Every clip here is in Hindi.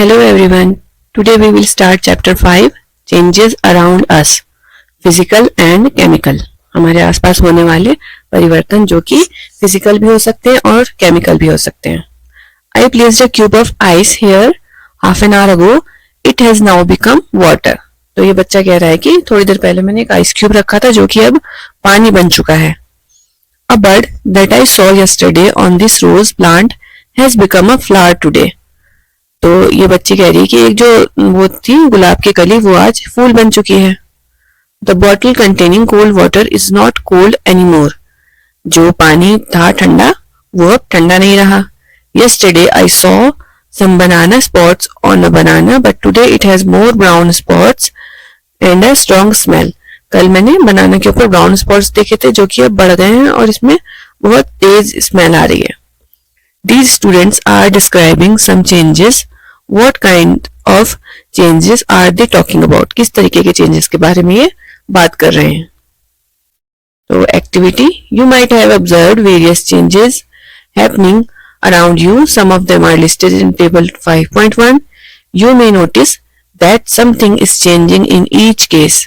Hello everyone. Today we will start chapter 5 Changes around us Physical and Chemical. हमारे आसपास होने वाले परिवर्तन जो कि फिजिकल भी हो सकते हैं और केमिकल भी हो सकते हैं. I placed a cube of ice here half an hour ago. It has now become water. तो ये बच्चा कह रहा है कि थोड़ी देर पहले मैंने एक आइस क्यूब रखा था जो कि अब पानी बन चुका है. A bird that I saw yesterday on this rose plant has become a flower today. तो ये बच्ची कह रही है कि एक जो वो थी गुलाब की कली वो आज फूल बन चुकी है. The bottle containing cold water is not cold anymore. जो पानी था ठंडा वो अब ठंडा नहीं रहा. Yesterday I saw some banana spots on a banana but today it has more brown spots and a strong smell. कल मैंने बनाना के ऊपर ब्राउन स्पॉट्स देखे थे जो कि अब बढ़ गए हैं और इसमें बहुत तेज स्मेल आ रही है. These students are describing some changes. What kind of changes are they talking about? किस तरीके के changes के बारे में ये बात कर रहे हैं. तो activity, you might have observed various changes happening around you. Some of them are listed in table 5.1. You may notice that something is changing in each case.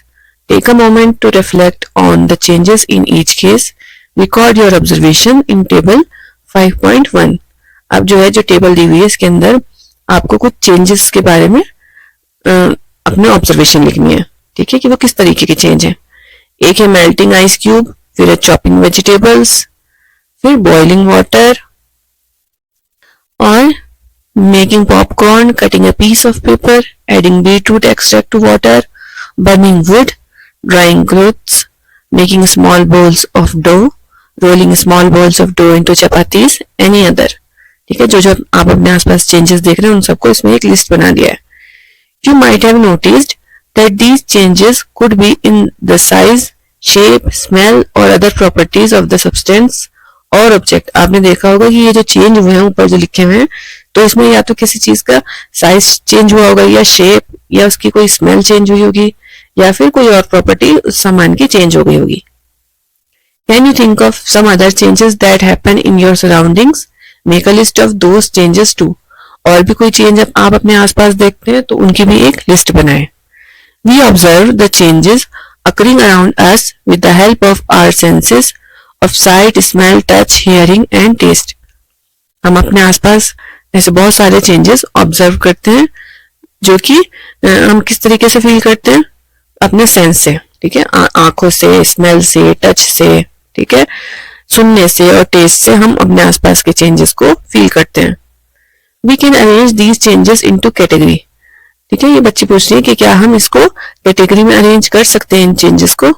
Take a moment to reflect on the changes in each case. Record your observation in table 5.1. अब जो है जो टेबल दी हुई है इसके अंदर आपको कुछ चेंजेस के बारे में अपने ऑब्जर्वेशन लिखनी है. ठीक है कि वो किस तरीके के चेंज है. एक है मेल्टिंग आइस क्यूब, फिर है चॉपिंग वेजिटेबल्स, फिर बॉइलिंग वाटर और making popcorn, cutting a piece of paper, adding beetroot extract to water, burning wood, drying clothes, making small balls of dough, rolling small balls of dough into chapatis, any other. ठीक है, जो जो आप अपने आसपास चेंजेस देख रहे हैं उन सबको इसमें एक लिस्ट बना दिया है. You might have noticed that these changes could be in the size, shape, smell और other properties of the substance और ऑब्जेक्ट. आपने देखा होगा कि ये जो चेंज हुए हैं ऊपर जो लिखे हुए हैं तो इसमें या तो किसी चीज का साइज चेंज हुआ होगा या शेप या उसकी कोई स्मेल चेंज हुई होगी या फिर कोई और प्रॉपर्टी उस सामान की चेंज हो गई होगी. Can you think of some other changes that happen in your surroundings? Make a list of those changes too. और भी कोई चेंज आप अपने आसपास देखते हैं तो उनकी भी एक लिस्ट बनाएं. We observe the changes occurring around us with the help of our senses of sight, smell, touch, hearing and taste. हम अपने आसपास ऐसे बहुत सारे चेंजेस ऑब्जर्व करते हैं जो कि हम किस तरीके से फील करते हैं अपने सेंस से. ठीक है, आंखों से, स्मेल से, टच से, ठीक है, सुनने से और टेस्ट से हम अपने आसपास के चेंजेस को फील करते हैं. We can arrange these changes into category. ठीक है, ये बच्ची पूछ रही है कि क्या हम इसको कैटेगरी में अरेंज कर सकते हैं इन चेंजेस को.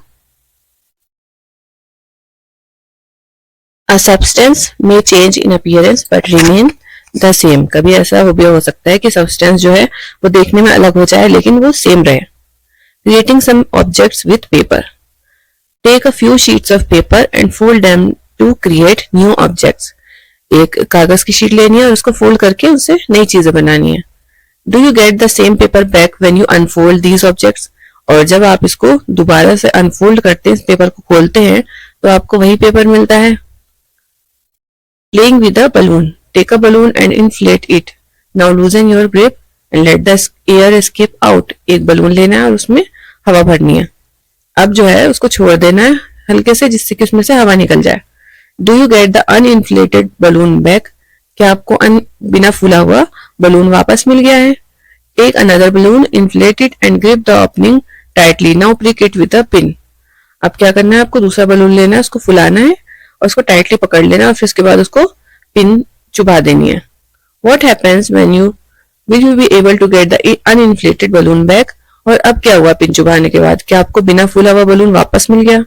A substance may change in appearance but remain the same. कभी ऐसा भी हो सकता है कि सब्सटेंस जो है वो देखने में अलग हो जाए लेकिन वो सेम रहे. Creating some objects with paper. Take a few sheets of paper and fold them to create new objects. एक कागज की शीट लेनी है और उसको फोल्ड करके उससे नई चीजें बनानी है. Do you get the same paper back when you unfold these objects? और जब आप इसको दोबारा से अनफोल्ड करते हैं, इस पेपर को खोलते हैं तो आपको वही पेपर मिलता है. Playing with a balloon. Take a balloon and inflate it. Now loosen your grip and let the air escape out. एक बलून लेना है और उसमें हवा भरनी है. अब जो है उसको छोड़ देना है हल्के से जिससे कि उसमें से हवा निकल जाए. Do you get the uninflated balloon back? क्या आपको बिना फूला हुआ बलून वापस मिल गया है? Take another balloon, inflate it and grip the opening tightly. Now prick it with a pin. अब क्या करना है, आपको दूसरा बलून लेना है, उसको फुलाना है और उसको टाइटली पकड़ लेना है और फिर उसके बाद उसको पिन चुभा देनी है. What happens when you will you be able to get the uninflated balloon back? और अब क्या हुआ पिन चुभाने के बाद, क्या आपको बिना फूला हुआ बलून वापस मिल गया?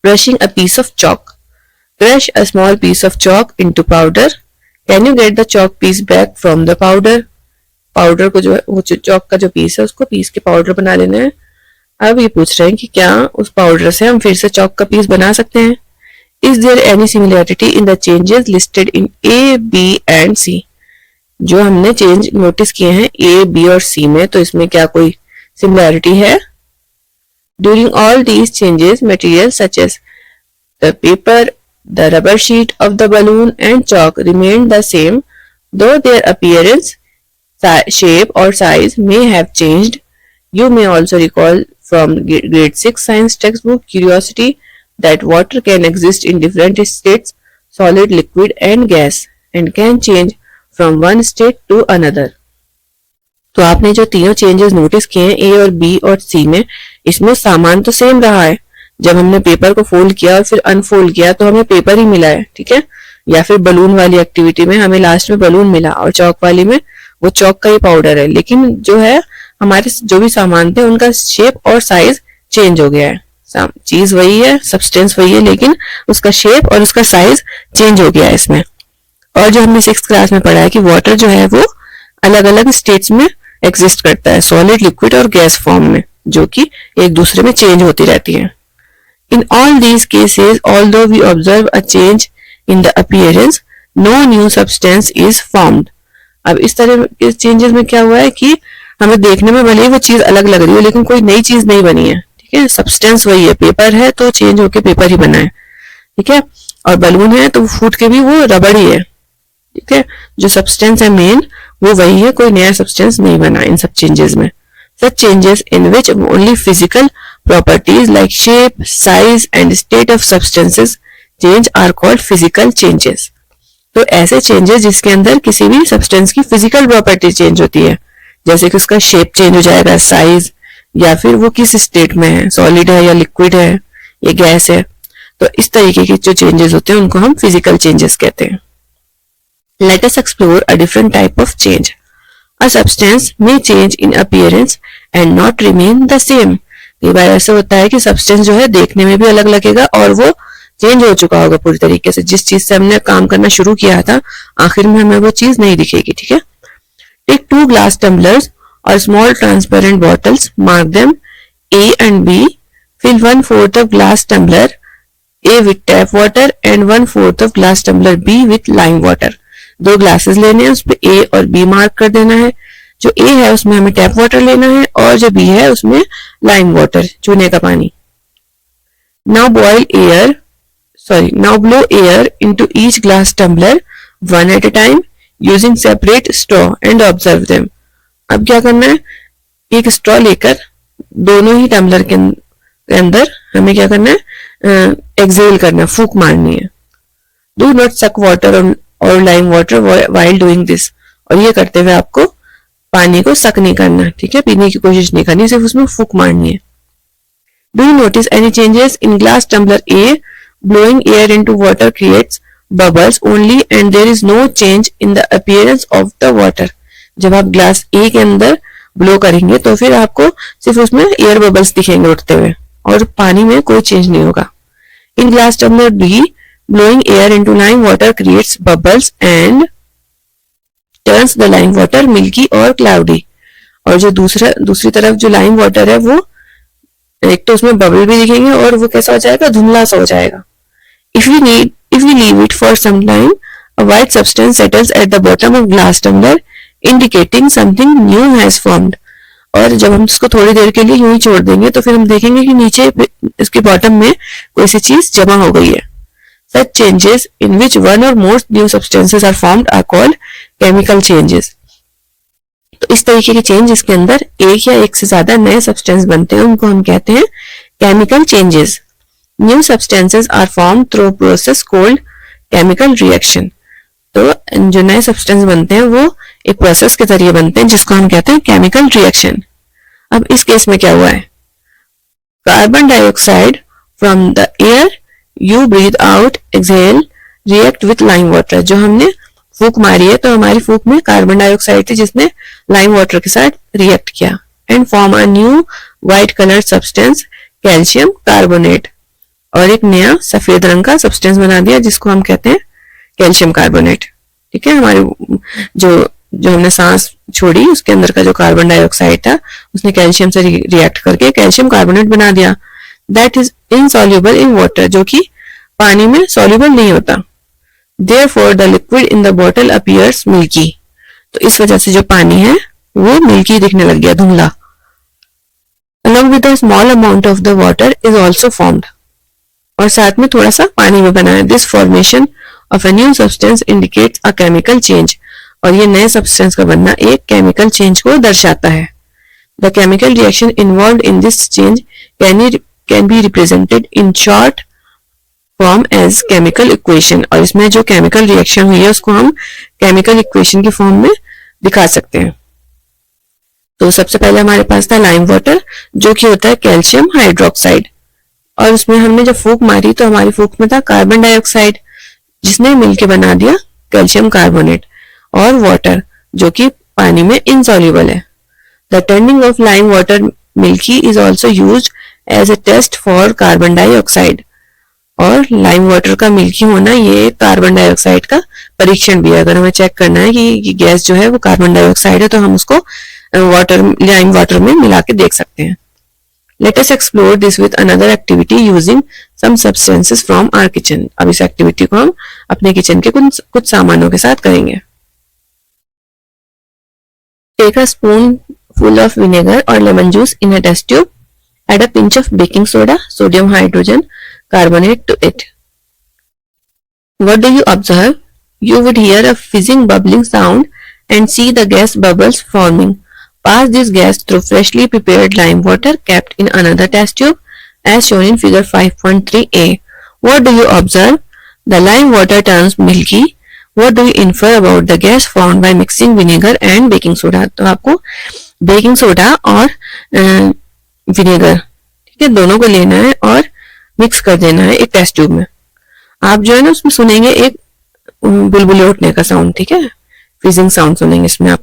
Brushing a piece of chalk. Crush a small piece of chalk into powder. Can you get the chalk piece back from the powder? Powder को जो है वो चॉक का जो पीस है उसको पीस के पाउडर बना लेना है. अब ये पूछ रहे हैं कि क्या उस पाउडर से हम फिर से चॉक का पीस बना सकते हैं. Is there any similarity in the changes listed in A, B and C? जो हमने चेंज नोटिस किए हैं ए, बी और सी में, तो इसमें क्या कोई सिमिलैरिटी है? During all these changes material such as the paper, the rubber sheet of the balloon and chalk remained the same though their appearance shape or size may have changed. You may also recall from grade 6 science textbook Curiosity that water can exist in different states, solid, liquid and gas, and can change from one state to another. तो आपने जो तीनों चेंजेस नोटिस किए हैं ए और बी और सी में, इसमें सामान तो सेम रहा है. जब हमने पेपर को फोल्ड किया और फिर अनफोल्ड किया तो हमें पेपर ही मिला है, ठीक है. या फिर बलून वाली एक्टिविटी में हमें लास्ट में बलून मिला और चौक वाली में वो चौक का ही पाउडर है. लेकिन जो है हमारे जो भी सामान थे उनका शेप और साइज चेंज हो गया है. चीज वही है, सब्सटेंस वही है, लेकिन उसका शेप और उसका साइज चेंज हो गया है इसमें. और जो हमने 6th क्लास में पढ़ा है कि वाटर जो है वो अलग अलग स्टेट्स में एग्जिस्ट करता है, सॉलिड, लिक्विड और गैस फॉर्म में, जो कि एक दूसरे में चेंज होती रहती है. In all these cases, although we observe a change in the appearance, no new substance is formed. अब इस तरह के चेंजेस में क्या हुआ है कि हमें देखने में भले ही वो चीज अलग लग रही है लेकिन कोई नई चीज नहीं बनी है, ठीक है. सब्सटेंस वही है, पेपर है तो चेंज होके पेपर ही बना है, ठीक है. और बलून है तो फूट के भी वो रबड़ ही है, ठीक है. जो सब्सटेंस है मेन वो वही है, कोई नया सब्सटेंस नहीं बना इन सब चेंजेस में. Such changes in which only physical properties like shape, size and state of substances change are called physical changes. तो ऐसे चेंजेस जिसके अंदर किसी भी सब्सटेंस की फिजिकल प्रॉपर्टी चेंज होती है, जैसे कि उसका शेप चेंज हो जाएगा, साइज, या फिर वो किस स्टेट में है, सॉलिड है या लिक्विड है या गैस है. तो इस तरीके के जो चेंजेस होते हैं उनको हम फिजिकल चेंजेस कहते हैं. Let us explore a different type of change. A substance may change in appearance and not remain the same. कई बार ऐसा होता है कि सब्सटेंस जो है देखने में भी अलग लगेगा और वो चेंज हो चुका होगा पूरी तरीके से. जिस चीज से हमने काम करना शुरू किया था आखिर में हमें वो चीज नहीं दिखेगी, ठीक है. Take 2 glass tumblers or small transparent bottles, mark them A and B. Fill 1/4 of glass tumbler A with tap water and 1/4 of glass tumbler B with lime water. 2 glasses लेने हैं, उस पे ए और बी मार्क कर देना है. जो ए है उसमें हमें टैप वाटर लेना है और जो बी है उसमें लाइम वाटर, चूने का पानी. Now blow air into each glass tumbler one at a time using separate straw and observe them. अब क्या करना है, एक स्ट्रॉ लेकर दोनों ही टम्बलर के अंदर हमें क्या करना है, एक्सेल करना है, फूंक मारनी है. डू नॉट सक वाटर और lime water while doing this. और ये करते हुए आपको पानी को सक नहीं करना, ठीक है, पीने की कोशिश नहीं करनी, सिर्फ उसमें फूंक मारनी है. Do you notice any changes in glass tumbler A? Blowing air into water creates bubbles only and there is no change in the appearance of the water. जब आप ग्लास ए के अंदर ब्लो करेंगे तो फिर आपको सिर्फ उसमें एयर बबल्स दिखेंगे उठते हुए और पानी में कोई चेंज नहीं होगा. In glass tumbler B, blowing air into lime water creates bubbles and turns the lime water milky or cloudy. और जो दूसरी तरफ जो लाइम वाटर है वो एक तो उसमें बबल भी दिखेंगे और वो कैसा हो जाएगा, धुंधला सा हो जाएगा. If we leave it for some time, a white substance settles at the bottom of glass tumbler, indicating something new has formed. और जब हम इसको थोड़ी देर के लिए यूं ही छोड़ देंगे तो फिर हम देखेंगे कि नीचे इसके बॉटम में कोई सी चीज जमा हो गई है. Such changes in which one or more new substances are formed are called chemical changes. तो इस तरीके के चेंज जिसके अंदर एक या एक से ज्यादा नए सब्सटेंस बनते हैं उनको हम कहते हैं chemical changes. New substances are form through process called chemical reaction. तो जो नए सब्सटेंस बनते हैं वो एक प्रोसेस के जरिए बनते हैं जिसको हम कहते हैं केमिकल रिएक्शन. अब इस केस में क्या हुआ है, carbon dioxide from the air you breathe out exhale react with lime water. जो हमने फूंक मारी है तो हमारी फूंक में कार्बन डाइऑक्साइड थी जिसने लाइम वाटर के साथ रिएक्ट किया and form a new white colour substance calcium carbonate. और एक नया सफेद रंग का सब्सटेंस बना दिया जिसको हम कहते हैं कैल्शियम कार्बोनेट. ठीक है, हमारी जो हमने सांस छोड़ी उसके अंदर का जो कार्बन डाइऑक्साइड था उसने कैल्शियम से रिएक्ट करके कैल्शियम कार्बोनेट बना दिया. That is insoluble in water, जो कि पानी में सॉल्युबल नहीं होता. Therefore the liquid in the bottle appears milky. तो इस वजह से जो पानी है वो मिल्की दिखने लग गया, धुंधला. Along with a small amount of the water is also formed. और साथ में थोड़ा सा पानी में बना है. This formation of a new substance indicates a chemical change. और ये नए सब्सटेंस का बनना एक केमिकल चेंज को दर्शाता है। The chemical reaction involve in this change can be represented in short form as chemical equation, और इसमें जो केमिकल रिएक्शन हुई है उसको हम केमिकल इक्वेशन की फॉर्म में दिखा सकते हैं। तो सबसे पहले हमारे पास था लाइम वाटर, जो कि होता है कैल्शियम हाइड्रोक्साइड, और उसमें हमने जब फूंक मारी तो हमारी फूंक में था कार्बन डाइऑक्साइड, जिसने मिलके बना दिया कैल्शियम कार्बोनेट, और वाटर जो कि पानी में इनसॉल्युबल है। The turning of lime water milky is also used as a test for carbon dioxide, और लाइम वाटर का मिल्की होना ये कार्बन डाइऑक्साइड का परीक्षण भी है। अगर हमें चेक करना है कि गैस जो है वो कार्बन डाइऑक्साइड है तो हम उसको लाइम वाटर में मिला के देख सकते हैं। Let us explore this with another activity using some substances from our kitchen. अब इस एक्टिविटी को हम अपने किचन के कुछ सामानों के साथ करेंगे। Take a spoonful of vinegar or lemon juice in a test tube. Add a pinch of baking soda, sodium hydrogen carbonate to it. What do you observe? You would hear a fizzing bubbling sound and see the gas bubbles forming. Pass this gas through freshly prepared lime water kept in another test tube as shown in figure 5.3a. What do you observe? The lime water turns milky. What do you infer about the gas formed by mixing vinegar and baking soda? तो आपको बेकिंग सोडा और विनेगर, ठीक है, दोनों को लेना है और मिक्स कर देना है एक टेस्ट ट्यूब में। आप जो है ना उसमें सुनेंगे एक बुलबुले उठने का साउंड, ठीक है, फिजिंग साउंड सुनेंगे इसमें आप।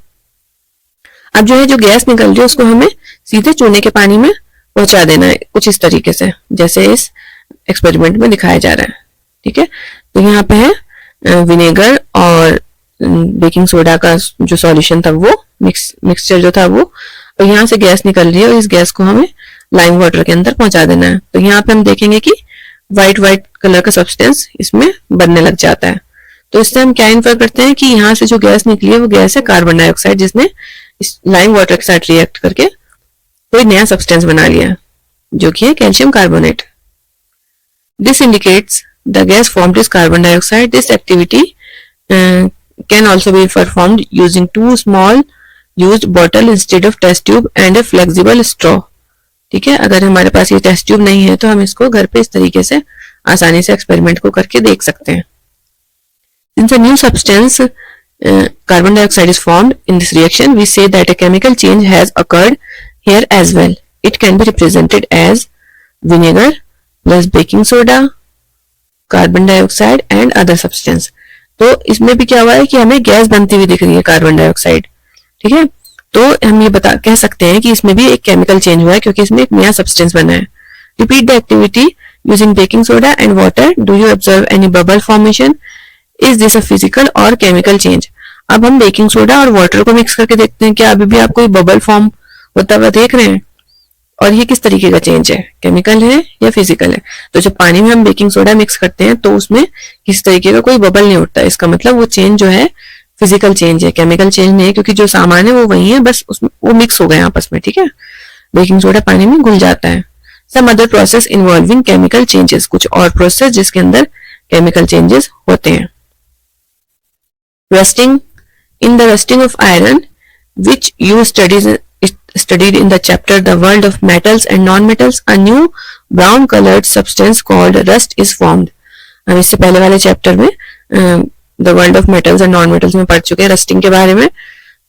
अब जो है जो गैस निकल रही है उसको हमें सीधे चूने के पानी में पहुंचा देना है, कुछ इस तरीके से जैसे इस एक्सपेरिमेंट में दिखाया जा रहा है, ठीक है। तो यहाँ पे है विनेगर और बेकिंग सोडा का जो सॉल्यूशन था वो मिक्सचर जो था वो, और यहाँ से गैस निकल रही है और इस गैस को हमें लाइम वाटर के अंदर पहुंचा देना है। तो यहाँ पे हम देखेंगे कि व्हाइट कलर का सब्सटेंस इसमें बनने लग जाता है। तो इससे हम क्या इन्फर करते हैं कि यहाँ से जो गैस निकली है वो गैस है कार्बन डाइऑक्साइड, जिसने इस लाइम वाटर के साथ रिएक्ट करके कोई नया सब्सटेंस बना लिया जो कि है calcium carbonate. This indicates the gas formed is carbon dioxide. This activity can also be performed using 2 small used bottle instead of test tube and a flexible straw, ठीक है। अगर हमारे पास ये टेस्ट ट्यूब नहीं है तो हम इसको घर पे इस तरीके से आसानी से एक्सपेरिमेंट को करके देख सकते हैं। Since a new substance carbon dioxide is formed in this reaction, we say that a chemical change has occurred here as well. It can be represented as vinegar plus baking soda, carbon dioxide and other substance. तो इसमें भी क्या हुआ है कि हमें गैस बनती हुई दिख रही है कार्बन डाइऑक्साइड, ठीक है। तो हम ये कह सकते हैं कि इसमें भी एक केमिकल चेंज हुआ है क्योंकि इसमें एक नया सब्सटेंस बना है। Repeat the activity using baking soda and water. Do you observe any bubble formation? Is this a physical or chemical change? अब हम बेकिंग सोडा और वाटर को मिक्स करके देखते हैं क्या अभी भी आप कोई बबल फॉर्म होता हुआ देख रहे हैं, और ये किस तरीके का चेंज है, केमिकल है या फिजिकल है। तो जब पानी में हम बेकिंग सोडा मिक्स करते हैं तो उसमें किस तरीके का कोई बबल नहीं उठता, इसका मतलब वो चेंज जो है फिजिकल चेंज है, केमिकल चेंज नहीं है, क्योंकि जो सामान है वो वही है, बस उसमें वो मिक्स हो गए आपस में, ठीक है। बेकिंग सोडा पानी में घुल जाता है। Some other process involving chemical changes, कुछ और प्रोसेस जिसके अंदर केमिकल चेंजेस होते हैं। Rusting. In the rusting of iron, which you studied in the chapter The World of Metals and Non-Metals, a new brown colored substance called rust is formed. हम इससे पहले वाले चैप्टर में The World of Metals and Non-Metals में पढ़ चुके हैं रस्टिंग के बारे में।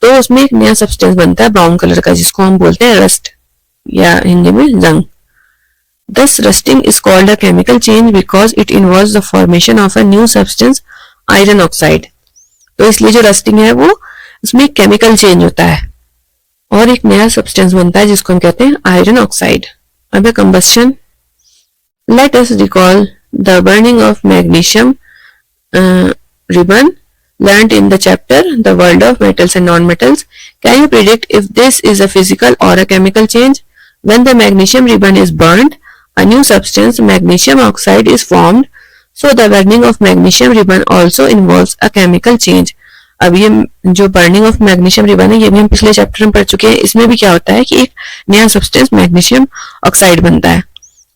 तो उसमें एक नया सब्सटेंस बनता है ब्राउन कलर का, जिसको हम बोलते हैं रस्ट या हिंदी में जंग। Thus rusting is called a chemical change because it involves the formation of a new substance, iron oxide. तो इसलिए जो रस्टिंग है वो उसमें केमिकल चेंज होता है और एक नया सब्सटेंस बनता है जिसको हम कहते हैं आयरन ऑक्साइड। अब combustion. Let us recall the burning of magnesium ribbon learned in the chapter The World of Metals and Non-Metals. Can you predict if this is a physical or a chemical change? When the magnesium ribbon is burned, a new substance, magnesium oxide, is formed. So the burning of magnesium ribbon also involves a chemical change. अब ये जो बर्निंग ऑफ मैग्नीशियम रिबन है ये भी हम पिछले चैप्टर में पढ़ चुके हैं। इसमें भी क्या होता है कि एक नया सब्सटेंस मैग्नीशियम ऑक्साइड बनता है,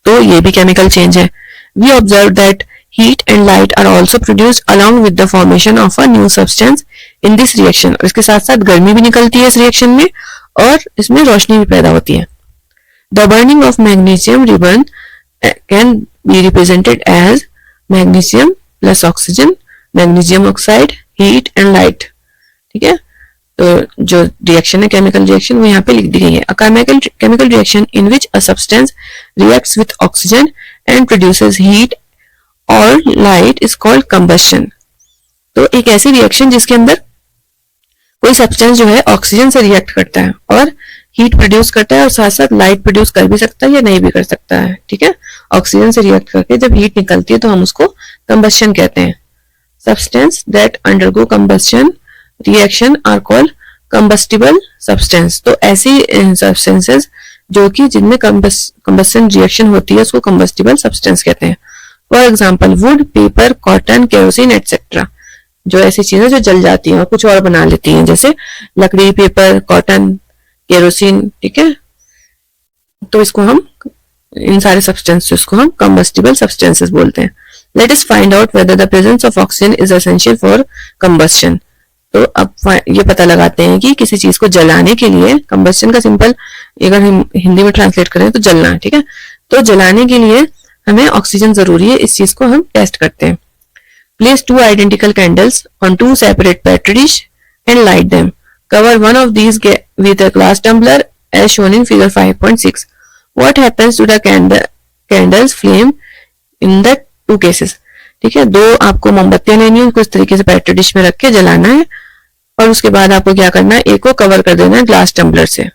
तो ये भी केमिकल चेंज है। We observed that heat and light are also produced along with the formation of a new substance in this reaction. और इसके साथ साथ गर्मी भी निकलती है इस रिएक्शन में और इसमें रोशनी भी पैदा होती है. The burning of magnesium ribbon can be represented as magnesium plus oxygen, magnesium oxide, heat and light. ठीक है, तो जो रिएक्शन है केमिकल रिएक्शन वो यहाँ पे लिख दी गई है. A chemical reaction in which a substance reacts with oxygen and produces heat और लाइट इज कॉल्ड कंबस्शन. तो एक ऐसी रिएक्शन जिसके अंदर कोई सब्सटेंस जो है ऑक्सीजन से रिएक्ट करता है और हीट प्रोड्यूस करता है और साथ साथ लाइट प्रोड्यूस कर भी सकता है या नहीं भी कर सकता है. ठीक है, ऑक्सीजन से रिएक्ट करके जब हीट निकलती है तो हम उसको कंबस्शन कहते हैं. Substance that undergo combustion reaction are called combustible substance. तो ऐसी सब्सटेंसेस जो कि जिनमें कंबस्शन रिएक्शन होती है उसको कंबस्टिबल सब्सटेंस कहते हैं. For example would, paper, cotton, kerosene etcetera. जो ऐसी चीजें जो जल जाती हैं और कुछ और बना लेती हैं, जैसे लकड़ी, पेपर, कॉटन, केरोसिन. ठीक है, तो इसको हम इन सारे सब्सटेंसेस को हम कंबस्टिबल सब्सटेंसेस बोलते हैं. Let us find out whether the presence of oxygen is essential for combustion. तो अब ये पता लगाते हैं कि किसी चीज को जलाने के लिए, कंबस्शन का सिंपल अगर हम हिंदी में ट्रांसलेट करें तो जलना. ठीक है, तो जलाने के लिए हमें ऑक्सीजन जरूरी है. इस चीज को हम टेस्ट करते हैं. Place 2 identical candles on 2 separate petri dish and light them. Cover one of these with a glass tumbler as shown in figure 5.6. What happens to the candles flame in the 2 cases? ठीक है, 2 आपको मोमबत्तियां लेनी है, कुछ तरीके से पेट्री डिश में रख के जलाना है और उसके बाद आपको क्या करना है, एक को कवर कर देना है ग्लास टम्बलर से.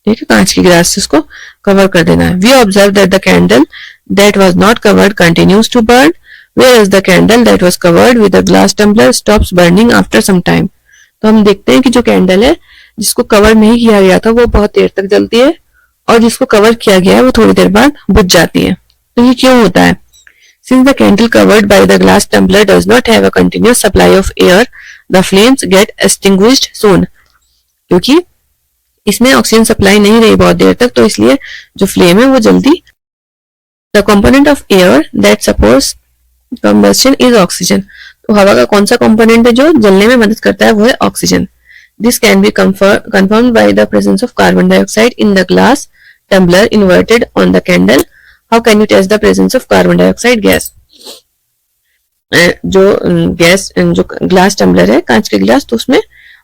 ठीक है, कांच की गिलास से उसको कवर कर देना है. We observe that the candle that was not covered continues to burn, whereas the candle that was covered with a glass tumbler stops burning after some time. तो हम देखते हैं कि जो कैंडल है जिसको कवर नहीं किया गया था वो बहुत देर तक जलती है और जिसको कवर किया गया है वो थोड़ी देर बाद बुझ जाती है. तो ये क्यों होता है? Since the candle covered by the glass tumbler does not have a continuous supply of air, the flames get extinguished soon. क्योंकि इसमें ऑक्सीजन सप्लाई नहीं रही बहुत देर तक, तो इसलिए जो फ्लेम है वो जल्दी. The component of air that supports combustion is oxygen. तो हवा का कौन सा कंपोनेंट है जो जलने में मदद करता है वो है oxygen. This can be confirmed by the presence of carbon dioxide in the glass tumbler inverted on the candle. How can you test the presence of carbon dioxide gas? जो गैस, जो ग्लास टम्बलर है, कांच के गिलास, तो उसमें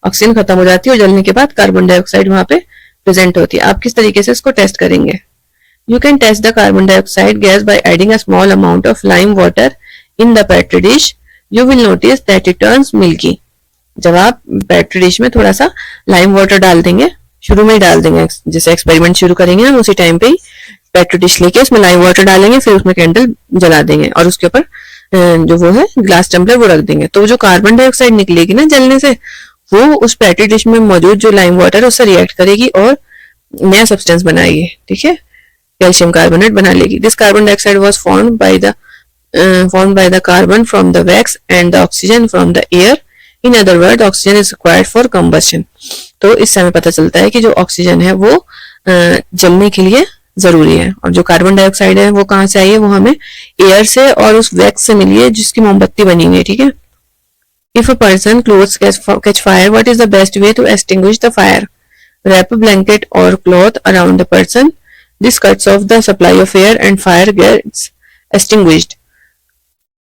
ऑक्सीजन खत्म हो जाती है और जलने के बाद कार्बन डाइऑक्साइड वहां पे प्रेजेंट होती है. आप किस तरीके से इसको टेस्ट करेंगे? You can test the carbon dioxide gas by adding a small amount of lime water in the petri dish. You will notice that it turns milky. जब आप पेट्री डिश में थोड़ा सा लाइम वाटर डाल देंगे, शुरू में ही डाल देंगे, जैसे एक्सपेरिमेंट शुरू करेंगे हम उसी टाइम पे ही पेट्री डिश लेके उसमें लाइम वाटर डालेंगे, फिर उसमें कैंडल जला देंगे और उसके ऊपर जो वो है ग्लास टम्बलर वो रख देंगे. तो जो कार्बन डाइऑक्साइड निकलेगी ना जलने से, वो उस पेट्री डिश में मौजूद जो लाइम वाटर है उससे रिएक्ट करेगी और नया सब्सटेंस बनाएगी. ठीक है, कैल्शियम कार्बोनेट बना लेगी. This carbon dioxide was formed by the carbon from the wax and the oxygen from the air. In other words, oxygen is required for combustion. तो इससे हमें पता चलता है कि जो ऑक्सीजन है वो जलने के लिए जरूरी है और जो कार्बन डाइऑक्साइड है वो कहाँ से आई है, वो हमें एयर से और उस वैक्स से मिली है जिसकी मोमबत्ती बनी हुई है. ठीक है. If a person clothes catch fire, what is the best way to extinguish the fire? Wrap a blanket or cloth around the person. This cuts off the supply of air and fire gets extinguished.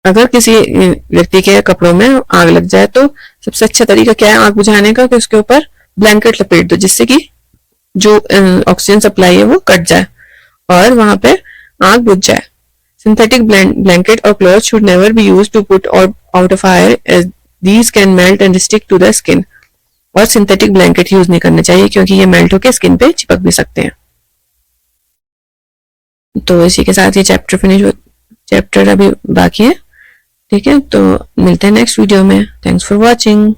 अगर किसी व्यक्ति के कपड़ों में आग लग जाए तो सबसे अच्छा तरीका क्या है आग बुझाने का, कि उसके ऊपर ब्लैंकेट लपेट दो जिससे कि जो ऑक्सीजन सप्लाई है वो कट जाए और वहां पे आग बुझ जाए. सिंथेटिक ब्लैंकेट और cloth should never be used to put out a fire as these can melt and stick to the skin. और सिंथेटिक ब्लैंकेट यूज नहीं करने चाहिए क्योंकि ये मेल्ट होकर स्किन पे चिपक भी सकते हैं. तो इसी के साथ ये चैप्टर अभी बाकी है. ठीक है, तो मिलते हैं नेक्स्ट वीडियो में. Thanks for watching.